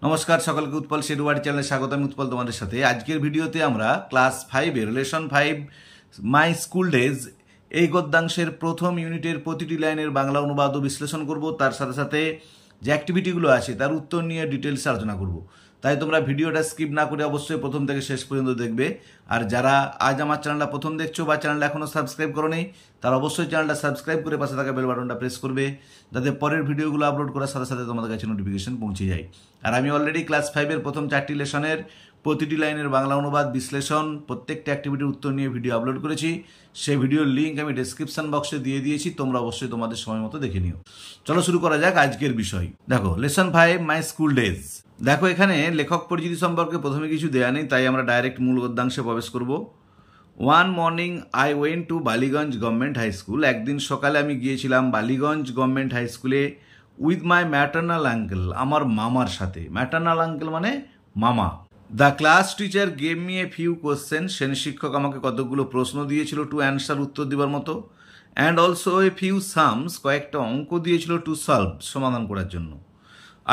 নমস্কার সকলকে উৎপল শেরওয়াড়ি চ্যানেলে স্বাগত। আমি উৎপল তোমাদের সাথে। আজকের ভিডিওতে আমরা class 5 relation 5 my school days এই গদ্যাংশের প্রথম ইউনিটের প্রতিটি লাইনের বাংলা অনুবাদ ও বিশ্লেষণ করব। তার সাথে সাথে যে অ্যাক্টিভিটিগুলো আছে তার উত্তর নিয়ে ডিটেলসে আলোচনা করব। তাই তোমরা ভিডিওটা স্কিপ না করে অবশ্যই প্রথম থেকে শেষ পর্যন্ত দেখবে। আর যারা আজ আমার চ্যানেলটা প্রথম দেখছো বা চ্যানেলটা এখনও সাবস্ক্রাইব করো নি, তারা অবশ্যই চ্যানেলটা সাবস্ক্রাইব করে পাশে থাকা বেল বাটনটা প্রেস করবে, যাতে পরের ভিডিওগুলো আপলোড করার সাথে সাথে তোমাদের কাছে নোটিফিকেশন পৌঁছে যায়। আর আমি অলরেডি ক্লাস 5-এর প্রথম 4টি লেসনের প্রতিটি লাইনের বাংলা অনুবাদ বিশ্লেষণ প্রত্যেকটা অ্যাক্টিভিটির উত্তর নিয়ে ভিডিও আপলোড করেছি। সেই ভিডিওর লিঙ্ক আমি ডেসক্রিপশন বক্সে দিয়ে দিয়েছি, তোমরা অবশ্যই তোমাদের সময় মতো দেখে নিও। চলো শুরু করা যাক আজকের বিষয়। দেখো লেসন 5 মাই স্কুল ডেজ। দেখো এখানে লেখক পরিচিতি সম্পর্কে প্রথমে কিছু দেয়া নেই, তাই আমরা ডাইরেক্ট মূল গদ্যাংশে প্রবেশ করব। One morning I went to Ballygunge government high school. একদিন সকালে আমি গিয়েছিলাম বালিগঞ্জ গভর্নমেন্ট হাই স্কুলে উইথ মাই ম্যাটার্নাল আঙ্কেল, আমার মামার সাথে। ম্যাটার্নাল আঙ্কেল মানে মামা। The class teacher gave me a few question. শ্রেণী শিক্ষক আমাকে কতগুলো প্রশ্ন দিয়েছিল টু অ্যান্সার, উত্তর দেওয়ার মতো। And also a few sums, কয়েকটা অঙ্ক দিয়েছিল টু সলভ, সমাধান করার জন্য।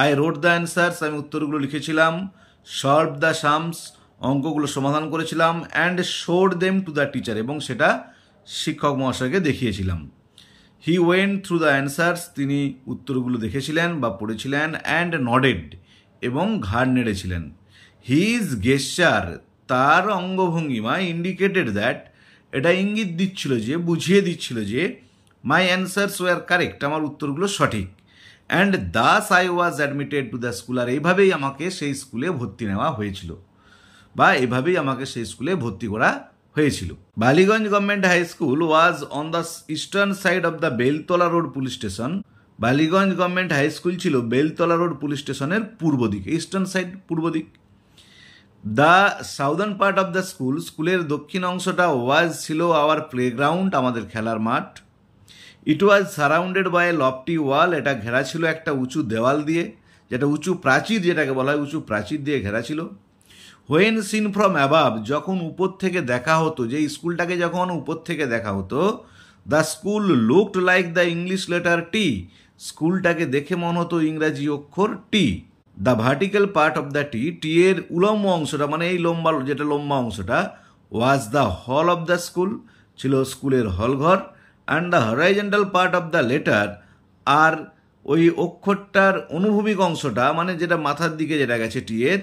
আই রোড দ্য অ্যান্সার্স, আমি উত্তরগুলো লিখেছিলাম। সলভ দ্য সামস, অঙ্কগুলো সমাধান করেছিলাম। And showed them to the teacher, এবং সেটা শিক্ষক মহাশয়কে দেখিয়েছিলাম। He went through the answers, তিনি উত্তরগুলো দেখেছিলেন বা পড়েছিলেন। অ্যান্ড নডেড, এবং ঘাড় নেড়েছিলেন। হিজ গেস্টার, তার অঙ্গভঙ্গিমা, ইন্ডিকেটেড দ্যাট, এটা ইঙ্গিত দিচ্ছিল যে, বুঝিয়ে দিচ্ছিল যে, মাই অ্যান্সার্স ওয়ার কারেক্ট, আমার উত্তরগুলো সঠিক। And thus I was admitted to the school, আর এইভাবেই আমাকে সেই স্কুলে ভর্তি নেওয়া হয়েছিল, বা এভাবেই আমাকে সেই স্কুলে ভর্তি করা হয়েছিল। Ballygunge government high school was on the eastern side of the Beltala road police station. Ballygunge government high school ছিল বেলতলা রোড পুলিশ স্টেশনের পূর্ব দিকে, ইস্টার্ন সাইড পূর্ব দিক। The southern part of the school, স্কুলের দক্ষিণ অংশটা ওয়াজ ছিল আওয়ার প্লেগ্রাউন্ড, আমাদের খেলার মাঠ। ইট ওয়াজ সারাউন্ডেড বাই এ লফটি ওয়াল, এটা ঘেরা ছিল একটা উঁচু দেওয়াল দিয়ে, যেটা উঁচু প্রাচীর যেটাকে বলা হয়, উঁচু প্রাচীর দিয়ে ঘেরা ছিল। হোয়েন সিন ফ্রম অ্যাবাভ, যখন উপর থেকে দেখা হতো, যে স্কুলটাকে যখন উপর থেকে দেখা হতো, the school looked like the English letter T, স্কুলটাকে দেখে মনে হতো ইংরাজি অক্ষর T. The vertical part of the T, T এর উলম্ব অংশটা মানে এই লম্বা, যেটা লম্বা অংশটা, was the hall of the school, ছিল স্কুলের হলঘর। And the horizontal part of the letter, আর ওই অক্ষরটার অনুভূমিক অংশটা মানে যেটা মাথার দিকে যেটা গেছে টি এর,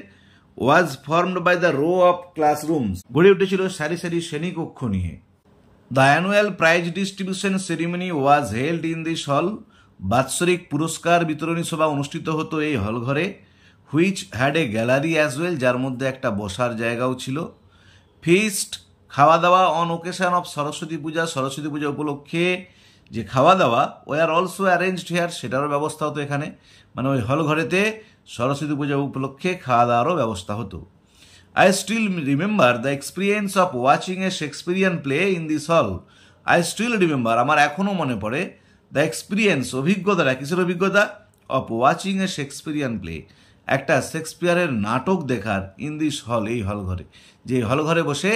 was formed by the row of classrooms, গড়ে উঠেছিল সারি সারি শ্রেণীকক্ষ নিয়ে। The annual prize distribution ceremony was held in this hall, বাৎসরিক পুরস্কার বিতরণী সভা অনুষ্ঠিত হতো এই হল ঘরে। Which had a gallery as well, যার মধ্যে একটা বসার জায়গাও ছিল। ফিস্ট, খাওয়া দাওয়া অন ওকেশন অফ সরস্বতী পূজা, সরস্বতী পূজা উপলক্ষে যে খাওয়া দাওয়া, ওয়ার অলসো অ্যারেঞ্জড হেয়ার, সেটারও ব্যবস্থা হতো এখানে, মানে ওই হল ঘরেতে সরস্বতী পূজা উপলক্ষে খাওয়া দাওয়ারও ব্যবস্থা হতো। I still remember the experience of watching a Shakespearean play in this hall. I still remember, আমার এখনও মনে পড়ে, দ্য এক্সপিরিয়েন্স, অভিজ্ঞতাটা, কিসের অভিজ্ঞতা? Of watching a Shakespearean play, একটা শেক্সপিয়ারের নাটক দেখার, ইন দিস হল, এই হল ঘরে, যে হল ঘরে বসে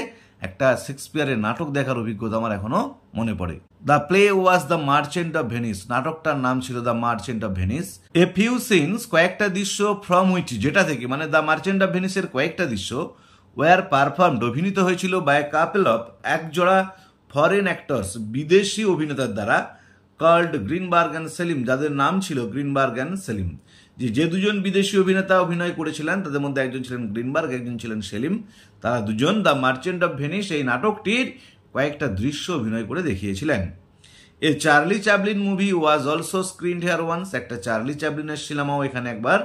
একটা শেক্সপিয়ারের নাটক দেখার অভিজ্ঞতা আমার এখনো মনে পড়ে। The play was the Merchant of Venice, নাটকটার নাম ছিল the Merchant of Venice. A few scenes, কয়েকটা দৃশ্য, ফ্রম হুইচ, যেটা থেকে, মানে দ্য মার্চেন্ট অফ ভেনিসের কয়েকটা দৃশ্য, ওয়ার পারফর্মড, অভিনীত হয়েছিল, বাই কাপল অফ, একজোড়া ফরেন অ্যাক্টরস, বিদেশি অভিনেতার দ্বারা, কল্ড গ্রিনবার্গ অ্যান্ড সেলিম, যাদের নাম ছিল গ্রিনবার্গ অ্যান্ড সেলিম। যে দুজন বিদেশি অভিনেতা অভিনয় করেছিলেন তাদের মধ্যে একজন ছিলেন গ্রিনবার্গ, একজন ছিলেন সেলিম। তারা দুজন দ্য মার্চেন্ট অফ ভেনিস এই নাটকটির কয়েকটা দৃশ্য অভিনয় করে দেখিয়েছিলেন। A Charlie Chaplin movie was also screened here once, একটা চার্লি চ্যাপলিনের সিনেমাও এখানে একবার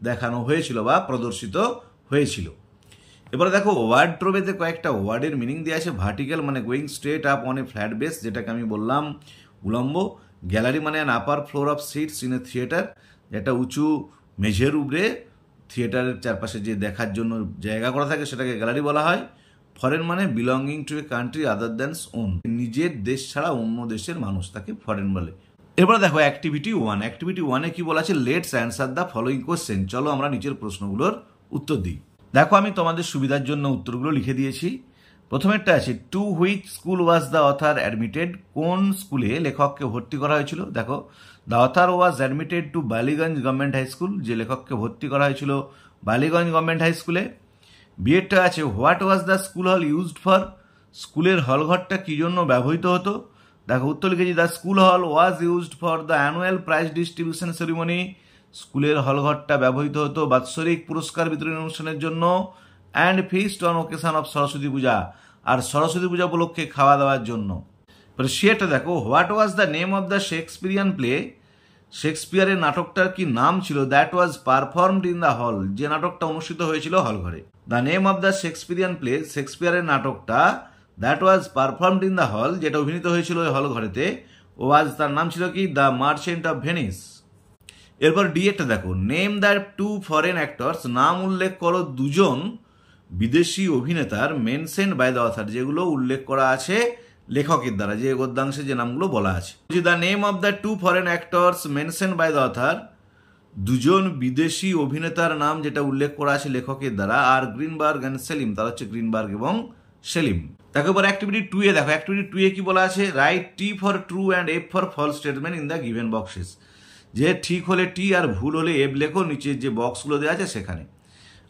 দেখানো হয়েছিল বা প্রদর্শিত হয়েছিল। এবারে দেখো ওয়ার্ড্রোবেতে কয়েকটা ওয়ার্ডের মিনিং দেওয়া আছে। ভার্টিক্যাল মানে going straight up on a flat base, যেটাকে আমি বললাম উলম্ব। গ্যালারি মানে an upper floor of seats in a theatre, যেটা উঁচু মেঝের উপরে থিয়েটারের চারপাশে যে দেখার জন্য জায়গা করা থাকে সেটাকে গ্যালারি বলা হয়। ফরেন মানে belonging to a country other than own, নিজের দেশ ছাড়া অন্য দেশের মানুষ তাকে ফরেন বলে। এরপর দেখো অ্যাক্টিভিটি 1। অ্যাক্টিভিটি 1-এ কি বলা আছে? Let's answer the following question. চলো আমরা নিচের প্রশ্নগুলোর উত্তর দিই। দেখো আমি তোমাদের সুবিধার জন্য উত্তরগুলো লিখে দিয়েছি। প্রথমেরটা আছে to which school was the author admitted, কোন স্কুলে লেখককে ভর্তি করা হয়েছিল? দেখো the author was admitted to Ballygunge government high school, যে লেখককে ভর্তি করা হয়েছিল বালিগঞ্জ গভর্নমেন্ট হাই স্কুলে। বিয়েরটা আছে হোয়াট ওয়াজ দ্য স্কুল হল ইউজড ফর, স্কুলের হলঘরটা কী জন্য ব্যবহৃত হতো। দেখো উত্তর লিখেছি the school hall was used for the annual prize distribution ceremony, স্কুলের হলঘরটা ব্যবহৃত হতো বাৎসরিক পুরস্কার বিতরণ অনুষ্ঠানের জন্য, and feast on occasion of Saraswati Puja, আর সরস্বতী পূজা উপলক্ষে খাওয়া দাওয়ার জন্য। সেটা দেখো what was the name of the Shakespearean play, শেক্সপিয়ারের নাটকটার কি নাম ছিল, that was performed in the hall, যে নাটকটা অনুষ্ঠিত হয়েছিল হলঘরে। The name of the Shakespearean play, শেক্সপিয়ারের নাটকটা that was performed in the হল, যেটা অভিনীত হয়েছিল ওই হলঘরেতে, ওয়াজ তার নাম ছিল কি দ্য মার্চেন্ট অফ ভেনিস। এরপর ডি একটা দেখো name the two foreign actors, নাম উল্লেখ করো দুজন বিদেশি অভিনেতার, মেনশন বাই দ্য অথার, যেগুলো উল্লেখ করা আছে লেখকের দ্বারা, যে গদ্যাংশে যে নামগুলো বলা আছে। The name of the two foreign actors mention by the author, দুজন বিদেশি অভিনেতার নাম যেটা উল্লেখ করা আছে লেখকের দ্বারা, আর গ্রিনবার্গ অ্যান্ড সেলিম, তারা হচ্ছে গ্রিনবার্গ এবং সেলিম। দেখো এবার অ্যাক্টিভিটি 2 এ দেখো অ্যাক্টিভিটি 2 এ কি বলা আছে, write T for true and F for false statement in the given boxes, যে ঠিক হলে টি আর ভুল হলে এফ লেখো নিচের যে বক্সগুলো দেওয়া আছে সেখানে।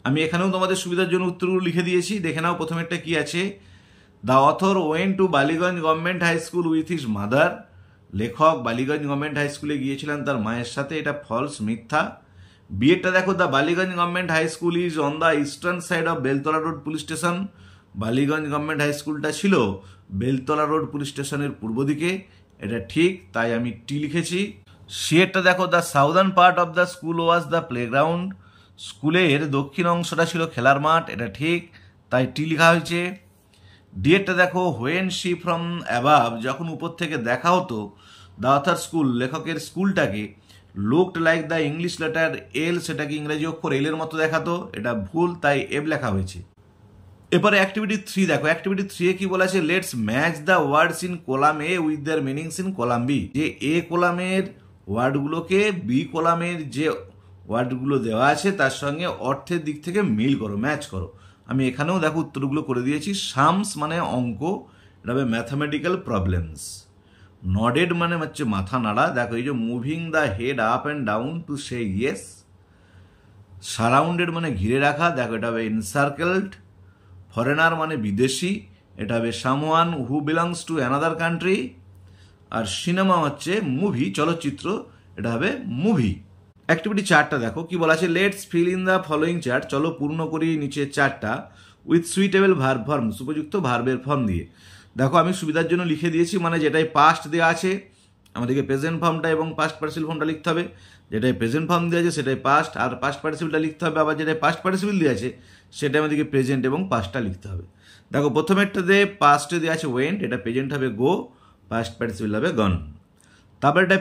আমি এখানেও তোমাদের সুবিধার জন্য উত্তরগুলো লিখে দিয়েছি, দেখে নাও। প্রথমেরটা কি আছে, the author went to Ballygunge government high school with his mother, লেখক বালিগঞ্জ গভর্নমেন্ট হাই স্কুলে গিয়েছিলেন তার মায়ের সাথে, এটা ফলস, মিথ্যা। বিয়েরটা দেখো the Ballygunge government high school is on the eastern side of Beltala road police station, Ballygunge government high স্কুলটা ছিল বেলতলা রোড পুলিশ স্টেশনের পূর্ব দিকে, এটা ঠিক, তাই আমি টি লিখেছি। সিয়েরটা দেখো the southern part of the school was the playground, স্কুলের দক্ষিণ অংশটা ছিল খেলার মাঠ, এটা ঠিক, তাই টি লেখা হয়েছে। ডিএরটা দেখো হোয়েন শি ফ্রম অ্যাবাভ, যখন উপর থেকে দেখা হতো দ্য অথার স্কুল, লেখকের স্কুলটাকে, looked like the English letter L, সেটাকে ইংরেজি অক্ষর এল এর মতো দেখাতো, এটা ভুল, তাই এফ লেখা হয়েছে। এরপরে অ্যাক্টিভিটি 3 দেখো অ্যাক্টিভিটি 3 এ কি বলা আছে, let's match the words in column A with their meanings in column B, যে এ কলামের ওয়ার্ডগুলোকে বি কলামের যে ওয়ার্ডগুলো দেওয়া আছে তার সঙ্গে অর্থের দিক থেকে মিল করো, ম্যাচ করো। আমি এখানেও দেখো উত্তরগুলো করে দিয়েছি। সামস মানে অঙ্ক, এটা হবে ম্যাথামেটিক্যাল প্রবলেমস। নডেড মানে হচ্ছে মাথা নাড়া, দেখো এই যে moving the head up and down to say yes. Surrounded মানে ঘিরে রাখা, দেখো এটা হবে এনসার্কেলড। ফরেনার মানে বিদেশি, এটা হবে someone who belongs to another country. আর সিনেমা হচ্ছে মুভি, চলচ্চিত্র, এটা হবে মুভি। অ্যাক্টিভিটি 4টা দেখো কি বলা আছে, let's fill in the following chart, চলো পূর্ণ করি নিচে চারটা উইথ সুইটেবল ভার্ব ফর্মস, উপযুক্ত ভার্বের ফর্ম দিয়ে। দেখো আমি সুবিধার জন্য লিখে দিয়েছি, মানে যেটাই পাস্ট দেওয়া আছে আমাদেরকে প্রেজেন্ট ফর্মটা এবং পাস্ট পার্টিসিপল ফর্মটা লিখতে হবে, যেটাই প্রেজেন্ট ফর্ম দেওয়া আছে সেটাই পাস্ট, আর পাস্ট পার্টিসিপলটা লিখতে হবে, আবার যেটাই পাস্ট পার্টিসিপল দেওয়া আছে সেটা আমাদেরকে প্রেজেন্ট এবং পাস্টটা লিখতে হবে। দেখো প্রথমেরটাতে পাস্টে দেওয়া আছে ওয়েন্ট, এটা প্রেজেন্ট হবে গো, পাস্ট পার্টিসিপল হবে গন। তারপর এটা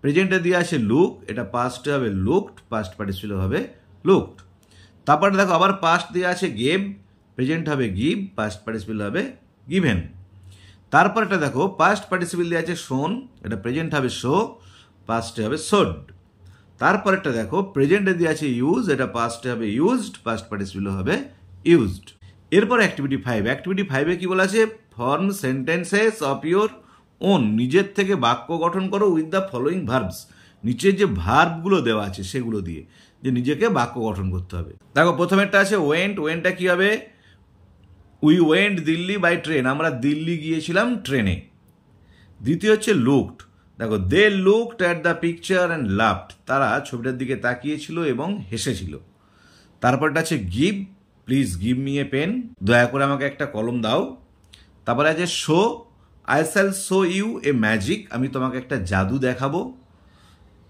প্রেজেন্টে দিয়ে আছে লুক, এটা পাস্টে হবে লুকড, পাস্ট পার্টিসিপল হবে লুকড। তারপরে দেখো আবার পাস্ট দিয়ে আছে গেভ, প্রেজেন্ট হবে গিভ, পাস্ট পার্টিসিপল হবে গিভেন। তারপর এটা দেখো পাস্ট পার্টিসিপল দিয়ে আছে শোন, এটা প্রেজেন্ট হবে শো, পাস্টে হবে শোড। তারপর এটা দেখো প্রেজেন্টে দিয়ে আছে ইউজ, এটা পাস্টে হবে ইউজড, পাস্ট পার্টিসিপল হবে ইউজড। এরপর অ্যাক্টিভিটি 5, অ্যাক্টিভিটি 5-এ কি বলা আছে, form sentences of your own, নিজের থেকে বাক্য গঠন করো উইথ দ্য ফলোয়িং ভার্বস, নিচের যে ভার্বগুলো দেওয়া আছে সেগুলো দিয়ে যে নিজেকে বাক্য গঠন করতে হবে। দেখো প্রথমেরটা আছে ওয়েন্ট, ওয়েন্টটা কি হবে, we went Delhi by train, আমরা দিল্লি গিয়েছিলাম ট্রেনে। দ্বিতীয় হচ্ছে লুকড, দেখো they looked at the picture and loved, তারা ছবিটার দিকে তাকিয়েছিল এবং হেসেছিল। তারপরটা আছে give, please give me a pen, দয়া করে আমাকে একটা কলম দাও। তারপরে আছে show, I shall show you a magic, আমি তোমাকে একটা জাদু দেখাবো।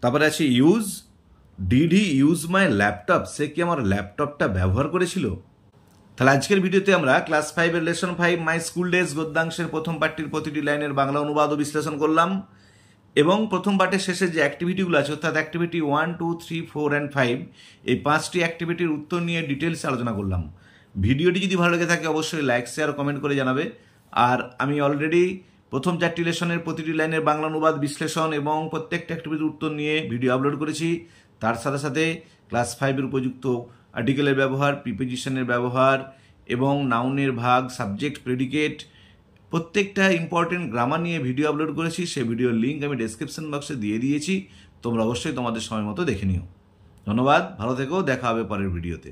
তারপরে আছে use, did he use my laptop, সে কি আমার ল্যাপটপটা ব্যবহার করেছিল। তাহলে আজকের ভিডিওতে আমরা ক্লাস 5-এর লেসন 5 মাই স্কুল ডেজ গদ্যাংশের প্রথম পার্টটির প্রতিটি লাইনের বাংলা অনুবাদ ও বিশ্লেষণ করলাম, এবং প্রথম পার্টের শেষে যে অ্যাক্টিভিটিগুলো আছে অর্থাৎ অ্যাক্টিভিটি 1, 2, 3, 4 and 5, এই 5টি অ্যাক্টিভিটির উত্তর নিয়ে ডিটেলসে আলোচনা করলাম। ভিডিওটি যদি ভালো লেগে থাকে অবশ্যই লাইক, শেয়ার, কমেন্ট করে জানাবে। আর আমি অলরেডি প্রথম 4টি লেসনের প্রতিটি লাইনের বাংলা অনুবাদ, বিশ্লেষণ এবং প্রত্যেকটা অ্যাক্টিভিটির উত্তর নিয়ে ভিডিও আপলোড করেছি। তার সাথে সাথে ক্লাস 5-এর উপযুক্ত আর্টিকেলের ব্যবহার, প্রিপোজিশনের ব্যবহার এবং নাউনের ভাগ, সাবজেক্ট, প্রেডিকেট, প্রত্যেকটা ইম্পর্টেন্ট গ্রামার নিয়ে ভিডিও আপলোড করেছি। সেই ভিডিওর লিঙ্ক আমি ডেসক্রিপশন বক্সে দিয়ে দিয়েছি, তোমরা অবশ্যই তোমাদের সময় মতো দেখে নিও। ধন্যবাদ, ভালো থেকো, দেখা হবে পরের ভিডিওতে।